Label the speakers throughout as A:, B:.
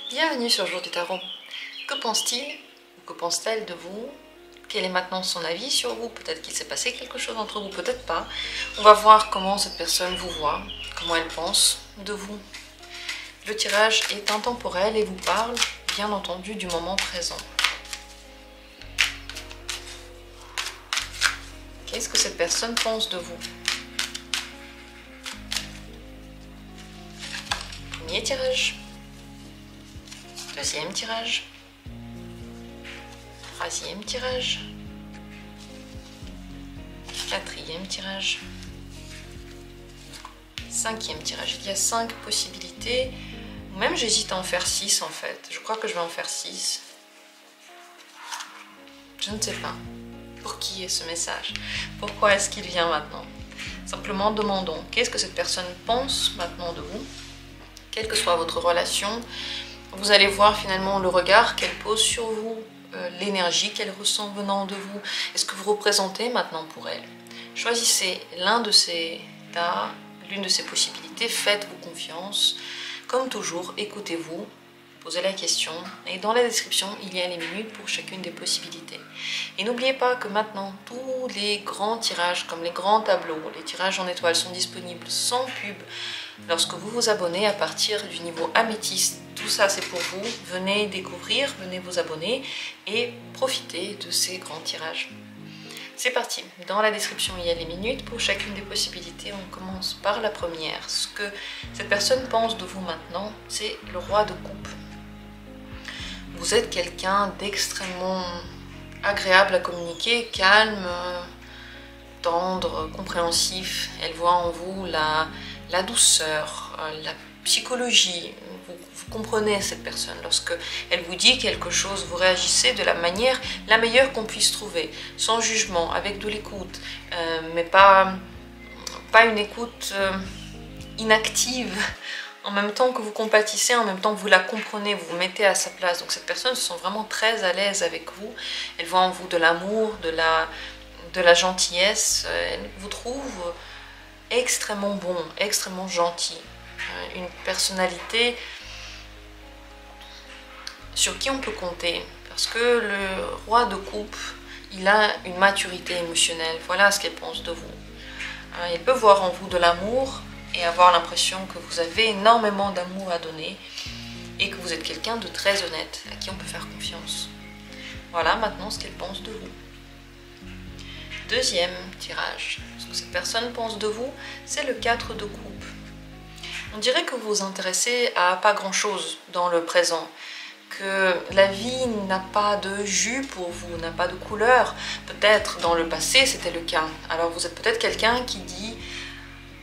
A: Bienvenue sur Jour du Tarot. Que pense-t-il ou que pense-t-elle de vous? Quel est maintenant son avis sur vous? Peut-être qu'il s'est passé quelque chose entre vous, peut-être pas. On va voir comment cette personne vous voit, comment elle pense de vous. Le tirage est intemporel et vous parle, bien entendu, du moment présent. Qu'est-ce que cette personne pense de vous? Premier tirage. Deuxième tirage. Troisième tirage. Quatrième tirage. Cinquième tirage. Il y a 5 possibilités. Même j'hésite à en faire 6 en fait. Je crois que je vais en faire 6. Je ne sais pas. Pour qui est ce message? Pourquoi est-ce qu'il vient maintenant? Simplement demandons. Qu'est-ce que cette personne pense maintenant de vous? Quelle que soit votre relation, vous allez voir finalement le regard qu'elle pose sur vous, l'énergie qu'elle ressent venant de vous. Est-ce que vous représentez maintenant pour elle? Choisissez l'un de ces tas, l'une de ces possibilités, faites-vous confiance. Comme toujours, écoutez-vous, posez la question et dans la description, il y a les minutes pour chacune des possibilités. Et n'oubliez pas que maintenant, tous les grands tirages, comme les grands tableaux, les tirages en étoiles sont disponibles sans pub. Lorsque vous vous abonnez à partir du niveau améthyste, tout ça c'est pour vous. Venez découvrir, venez vous abonner et profitez de ces grands tirages. C'est parti. Dans la description, il y a les minutes pour chacune des possibilités. On commence par la première. Ce que cette personne pense de vous maintenant, c'est le roi de coupe. Vous êtes quelqu'un d'extrêmement agréable à communiquer, calme, tendre, compréhensif. Elle voit en vous la douceur, la psychologie. Vous comprenez cette personne. Lorsque elle vous dit quelque chose, vous réagissez de la manière la meilleure qu'on puisse trouver, sans jugement, avec de l'écoute, mais pas une écoute inactive. En même temps que vous compatissez, en même temps que vous la comprenez, vous vous mettez à sa place. Donc cette personne se sent vraiment très à l'aise avec vous. Elle voit en vous de l'amour, de la gentillesse. Elle vous trouve extrêmement bon, extrêmement gentil. Une personnalité sur qui on peut compter. Parce que le roi de coupe, il a une maturité émotionnelle. Voilà ce qu'elle pense de vous. Il peut voir en vous de l'amour et avoir l'impression que vous avez énormément d'amour à donner et que vous êtes quelqu'un de très honnête, à qui on peut faire confiance. Voilà maintenant ce qu'elle pense de vous. Deuxième tirage. Ce que cette personne pense de vous, c'est le 4 de coupe. On dirait que vous vous intéressez à pas grand-chose dans le présent, que la vie n'a pas de jus pour vous, n'a pas de couleur. Peut-être dans le passé c'était le cas. Alors vous êtes peut-être quelqu'un qui dit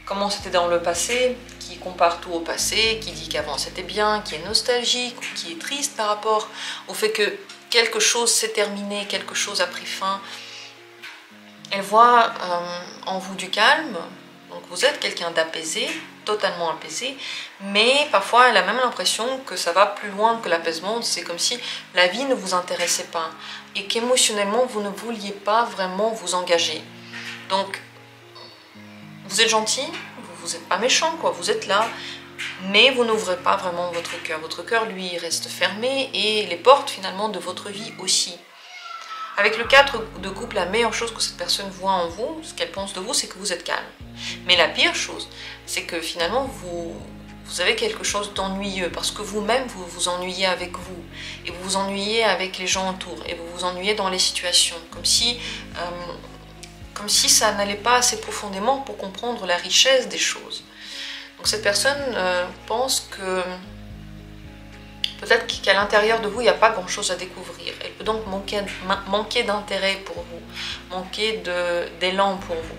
A: comment c'était dans le passé, qui compare tout au passé, qui dit qu'avant c'était bien, qui est nostalgique, ou qui est triste par rapport au fait que quelque chose s'est terminé, quelque chose a pris fin. Elle voit en vous du calme, donc vous êtes quelqu'un d'apaisé, totalement apaisé, mais parfois elle a même l'impression que ça va plus loin que l'apaisement, c'est comme si la vie ne vous intéressait pas et qu'émotionnellement vous ne vouliez pas vraiment vous engager. Donc vous êtes gentil, vous n'êtes pas méchant, quoi. Vous êtes là, mais vous n'ouvrez pas vraiment votre cœur. Votre cœur, lui, reste fermé et les portes finalement de votre vie aussi. Avec le 4 de coupe, la meilleure chose que cette personne voit en vous, ce qu'elle pense de vous, c'est que vous êtes calme. Mais la pire chose, c'est que finalement, vous avez quelque chose d'ennuyeux parce que vous-même, vous vous ennuyez avec vous et vous vous ennuyez avec les gens autour et vous vous ennuyez dans les situations, comme si ça n'allait pas assez profondément pour comprendre la richesse des choses. Donc cette personne pense que peut-être qu'à l'intérieur de vous, il n'y a pas grand-chose à découvrir. Elle peut donc manquer d'intérêt pour vous, manquer d'élan pour vous.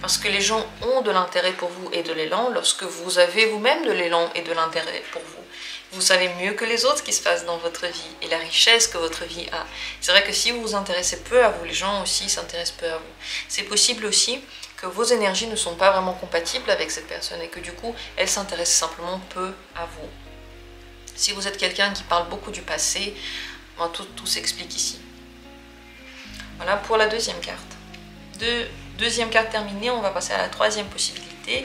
A: Parce que les gens ont de l'intérêt pour vous et de l'élan lorsque vous avez vous-même de l'élan et de l'intérêt pour vous. Vous savez mieux que les autres ce qui se passe dans votre vie et la richesse que votre vie a. C'est vrai que si vous vous intéressez peu à vous, les gens aussi s'intéressent peu à vous. C'est possible aussi que vos énergies ne sont pas vraiment compatibles avec cette personne et que du coup, elle s'intéresse simplement peu à vous. Si vous êtes quelqu'un qui parle beaucoup du passé, tout s'explique ici. Voilà pour la deuxième carte. Deuxième carte terminée, on va passer à la troisième possibilité.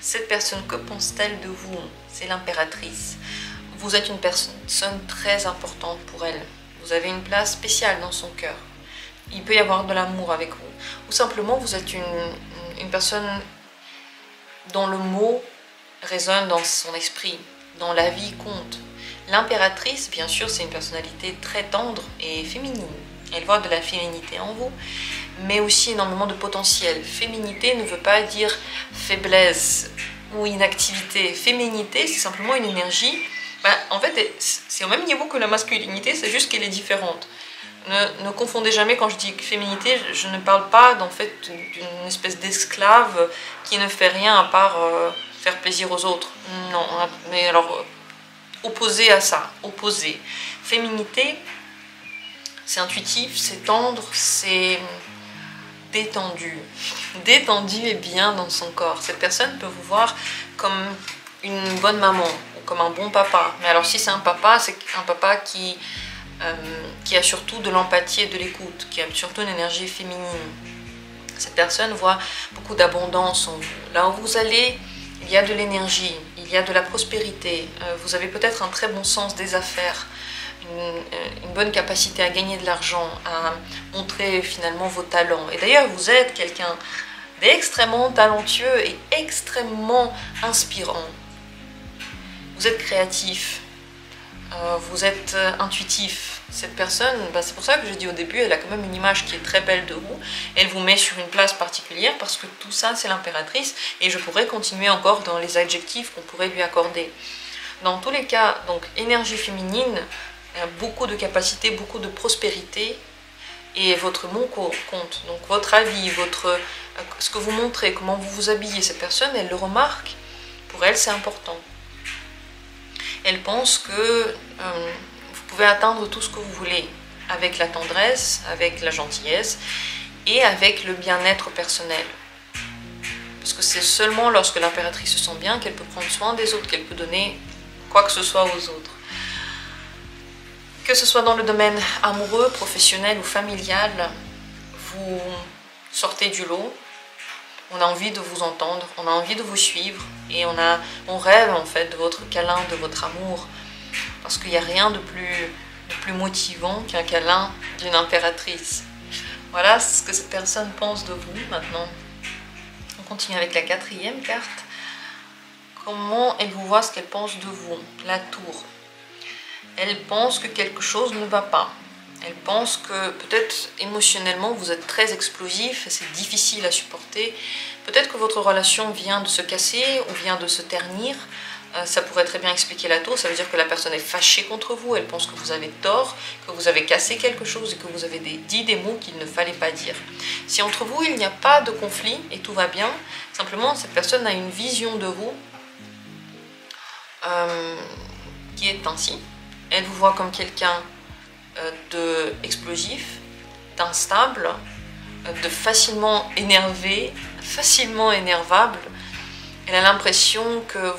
A: Cette personne, que pense-t-elle de vous? C'est l'impératrice. vous êtes une personne très importante pour elle. Vous avez une place spéciale dans son cœur. Il peut y avoir de l'amour avec vous. Ou simplement, vous êtes une personne dont le mot résonne dans son esprit, dont la vie compte. L'impératrice, bien sûr, c'est une personnalité très tendre et féminine. Elle voit de la féminité en vous, mais aussi énormément de potentiel. Féminité ne veut pas dire faiblesse ou inactivité. Féminité, c'est simplement une énergie. En fait, c'est au même niveau que la masculinité, c'est juste qu'elle est différente. Ne confondez jamais, quand je dis féminité, je ne parle pas en fait d'une espèce d'esclave qui ne fait rien à part faire plaisir aux autres. Non, mais alors, opposé à ça, opposé. Féminité, c'est intuitif, c'est tendre, c'est détendu. Détendu et bien dans son corps. Cette personne peut vous voir comme une bonne maman, ou comme un bon papa. Mais alors si c'est un papa qui a surtout de l'empathie et de l'écoute, qui a surtout une énergie féminine. Cette personne voit beaucoup d'abondance en vous. Là où vous allez, il y a de l'énergie, il y a de la prospérité. Vous avez peut-être un très bon sens des affaires, une bonne capacité à gagner de l'argent, à montrer finalement vos talents. Et d'ailleurs, vous êtes quelqu'un d'extrêmement talentueux et extrêmement inspirant. Vous êtes créatif. Vous êtes intuitif. Cette personne, c'est pour ça que j'ai dit au début, elle a quand même une image qui est très belle de vous. Elle vous met sur une place particulière parce que tout ça, c'est l'impératrice. Et je pourrais continuer encore dans les adjectifs qu'on pourrait lui accorder. Dans tous les cas, donc énergie féminine, beaucoup de capacité, beaucoup de prospérité. Et votre mot compte. Donc votre avis, ce que vous montrez, comment vous vous habillez. Cette personne, elle le remarque. Pour elle, c'est important. Elle pense que vous pouvez atteindre tout ce que vous voulez avec la tendresse, avec la gentillesse et avec le bien-être personnel. Parce que c'est seulement lorsque l'impératrice se sent bien qu'elle peut prendre soin des autres, qu'elle peut donner quoi que ce soit aux autres. Que ce soit dans le domaine amoureux, professionnel ou familial, vous sortez du lot. On a envie de vous entendre, on a envie de vous suivre et on rêve en fait de votre câlin, de votre amour. Parce qu'il n'y a rien de plus motivant qu'un câlin d'une impératrice. Voilà ce que cette personne pense de vous maintenant. On continue avec la 4e carte. Comment elle vous voit, ce qu'elle pense de vous? La tour. Elle pense que quelque chose ne va pas. Elle pense que peut-être émotionnellement vous êtes très explosif et c'est difficile à supporter. Peut-être que votre relation vient de se casser ou vient de se ternir. Ça pourrait très bien expliquer la tour. Ça veut dire que la personne est fâchée contre vous. Elle pense que vous avez tort, que vous avez cassé quelque chose et que vous avez dit des mots qu'il ne fallait pas dire. Si entre vous il n'y a pas de conflit et tout va bien, simplement cette personne a une vision de vous qui est ainsi. Elle vous voit comme quelqu'un d'explosif, d'instable, de facilement énervé, facilement énervable. Elle a l'impression que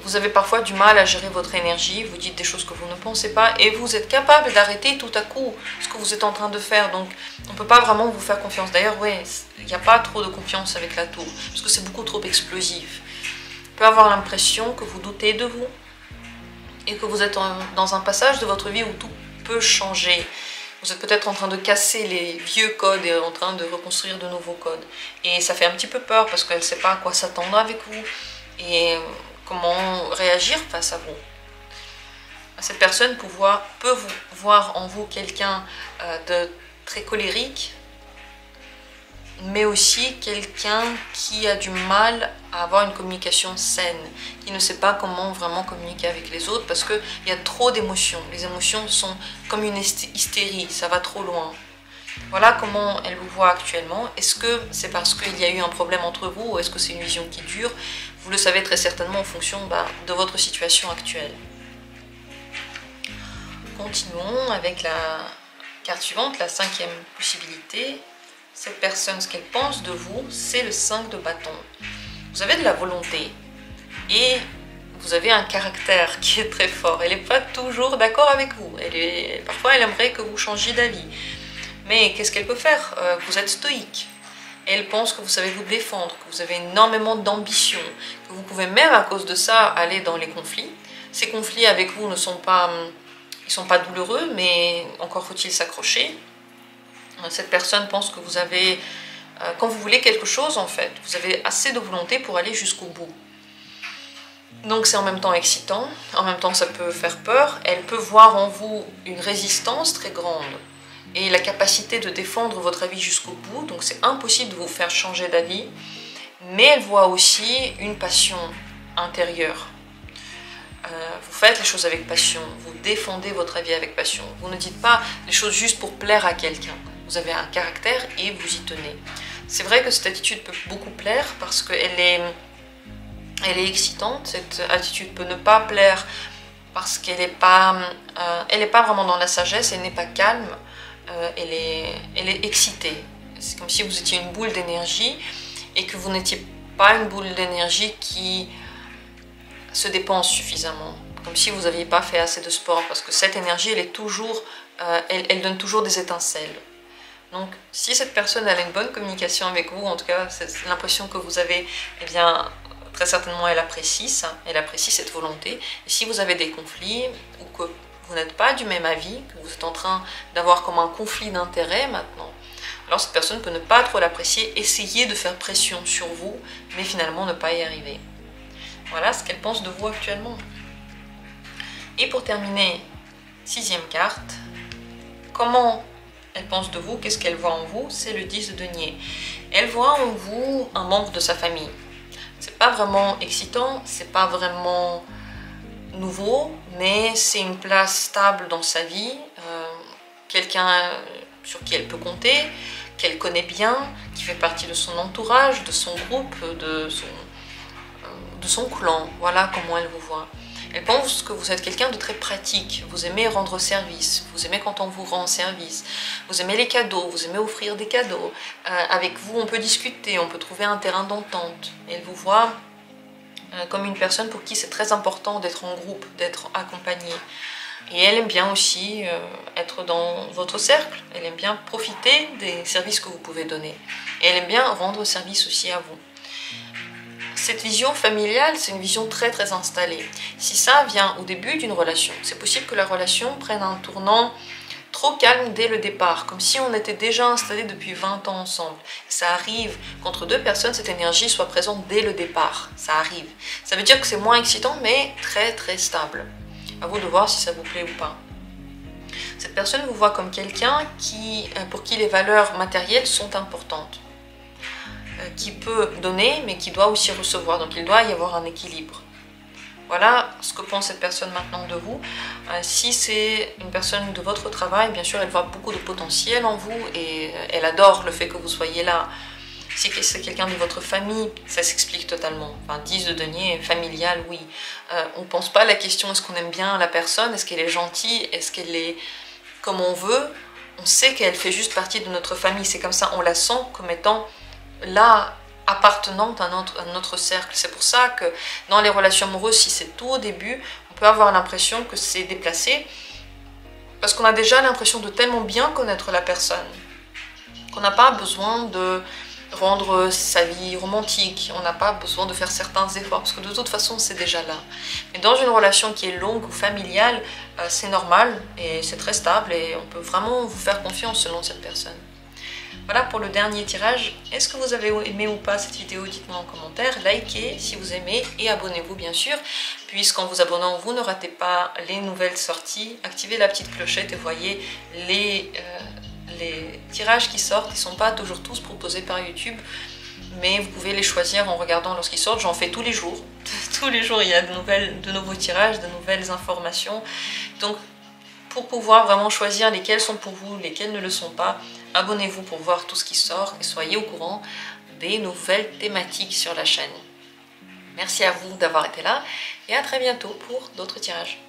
A: vous avez parfois du mal à gérer votre énergie, vous dites des choses que vous ne pensez pas et vous êtes capable d'arrêter tout à coup ce que vous êtes en train de faire. Donc on ne peut pas vraiment vous faire confiance. D'ailleurs, ouais, il n'y a pas trop de confiance avec la tour parce que c'est beaucoup trop explosif. On peut avoir l'impression que vous doutez de vous et que vous êtes dans un passage de votre vie où tout peut changer. Vous êtes peut-être en train de casser les vieux codes et en train de reconstruire de nouveaux codes. Et ça fait un petit peu peur parce qu'elle ne sait pas à quoi s'attendre avec vous et comment réagir face à vous. Cette personne peut vous voir en vous quelqu'un de très colérique, mais aussi quelqu'un qui a du mal à avoir une communication saine, qui ne sait pas comment vraiment communiquer avec les autres parce qu'il y a trop d'émotions. Les émotions sont comme une hystérie, ça va trop loin. Voilà comment elle vous voit actuellement. Est-ce que c'est parce qu'il y a eu un problème entre vous ou est-ce que c'est une vision qui dure? Vous le savez très certainement en fonction de votre situation actuelle. Continuons avec la carte suivante, la 5e possibilité. Cette personne, ce qu'elle pense de vous, c'est le 5 de bâton. Vous avez de la volonté et vous avez un caractère qui est très fort. Elle n'est pas toujours d'accord avec vous. Parfois, elle aimerait que vous changiez d'avis. Mais qu'est-ce qu'elle peut faire? Vous êtes stoïque. Elle pense que vous savez vous défendre, que vous avez énormément d'ambition, que vous pouvez même à cause de ça aller dans les conflits. Ces conflits avec vous ne sont pas, ils sont pas douloureux, mais encore faut-il s'accrocher. Cette personne pense que vous avez, quand vous voulez quelque chose en fait, vous avez assez de volonté pour aller jusqu'au bout. Donc c'est en même temps excitant, en même temps ça peut faire peur. Elle peut voir en vous une résistance très grande et la capacité de défendre votre avis jusqu'au bout, donc c'est impossible de vous faire changer d'avis, mais elle voit aussi une passion intérieure. Vous faites les choses avec passion, vous défendez votre avis avec passion, vous ne dites pas les choses juste pour plaire à quelqu'un, vous avez un caractère et vous y tenez. C'est vrai que cette attitude peut beaucoup plaire parce qu'elle est excitante, cette attitude peut ne pas plaire parce qu'elle n'est pas, vraiment dans la sagesse, elle n'est pas calme, elle est excitée. C'est comme si vous étiez une boule d'énergie et que vous n'étiez pas une boule d'énergie qui se dépense suffisamment, comme si vous n'aviez pas fait assez de sport, parce que cette énergie, elle est toujours, elle donne toujours des étincelles. Donc, si cette personne a une bonne communication avec vous, en tout cas, c'est l'impression que vous avez, eh bien, très certainement, elle apprécie ça, elle apprécie cette volonté. Et si vous avez des conflits, ou que vous n'êtes pas du même avis, que vous êtes en train d'avoir comme un conflit d'intérêts maintenant, alors cette personne peut ne pas trop l'apprécier, essayer de faire pression sur vous, mais finalement ne pas y arriver. Voilà ce qu'elle pense de vous actuellement. Et pour terminer, 6e carte, comment elle pense de vous, qu'est-ce qu'elle voit en vous? C'est le 10 de denier. Elle voit en vous un membre de sa famille. C'est pas vraiment excitant, c'est pas vraiment nouveau, mais c'est une place stable dans sa vie, quelqu'un sur qui elle peut compter, qu'elle connaît bien, qui fait partie de son entourage, de son groupe, de son clan. Voilà comment elle vous voit. Elle pense que vous êtes quelqu'un de très pratique, vous aimez rendre service, vous aimez quand on vous rend service, vous aimez les cadeaux, vous aimez offrir des cadeaux. Avec vous, on peut discuter, on peut trouver un terrain d'entente. Elle vous voit comme une personne pour qui c'est très important d'être en groupe, d'être accompagné. Et elle aime bien aussi être dans votre cercle, elle aime bien profiter des services que vous pouvez donner. Et elle aime bien rendre service aussi à vous. Cette vision familiale, c'est une vision très très installée. Si ça vient au début d'une relation, c'est possible que la relation prenne un tournant trop calme dès le départ, comme si on était déjà installés depuis 20 ans ensemble. Ça arrive qu'entre deux personnes, cette énergie soit présente dès le départ. Ça arrive. Ça veut dire que c'est moins excitant, mais très très stable. À vous de voir si ça vous plaît ou pas. Cette personne vous voit comme quelqu'un pour qui les valeurs matérielles sont importantes. Qui peut donner, mais qui doit aussi recevoir. Donc il doit y avoir un équilibre. Voilà ce que pense cette personne maintenant de vous. Si c'est une personne de votre travail, bien sûr, elle voit beaucoup de potentiel en vous et elle adore le fait que vous soyez là. Si c'est quelqu'un de votre famille, ça s'explique totalement. Enfin, 10 de denier, familial, oui. On ne pense pas à la question, est-ce qu'on aime bien la personne? Est-ce qu'elle est gentille? Est-ce qu'elle est comme on veut? On sait qu'elle fait juste partie de notre famille. C'est comme ça, on la sent comme étant là, appartenante à notre cercle. C'est pour ça que dans les relations amoureuses, si c'est tout au début, on peut avoir l'impression que c'est déplacé, parce qu'on a déjà l'impression de tellement bien connaître la personne, qu'on n'a pas besoin de rendre sa vie romantique, on n'a pas besoin de faire certains efforts, parce que de toute façon, c'est déjà là. Mais dans une relation qui est longue ou familiale, c'est normal, et c'est très stable, et on peut vraiment vous faire confiance selon cette personne. Voilà pour le dernier tirage. Est-ce que vous avez aimé ou pas cette vidéo? Dites-moi en commentaire, likez si vous aimez et abonnez-vous bien sûr, puisqu'en vous abonnant, vous ne ratez pas les nouvelles sorties. Activez la petite clochette et voyez les tirages qui sortent. Ils ne sont pas toujours tous proposés par YouTube, mais vous pouvez les choisir en regardant lorsqu'ils sortent. J'en fais tous les jours. Tous les jours, il y a de nouveaux tirages, de nouvelles informations. Donc, pour pouvoir vraiment choisir lesquels sont pour vous, lesquels ne le sont pas, abonnez-vous pour voir tout ce qui sort et soyez au courant des nouvelles thématiques sur la chaîne. Merci à vous d'avoir été là et à très bientôt pour d'autres tirages.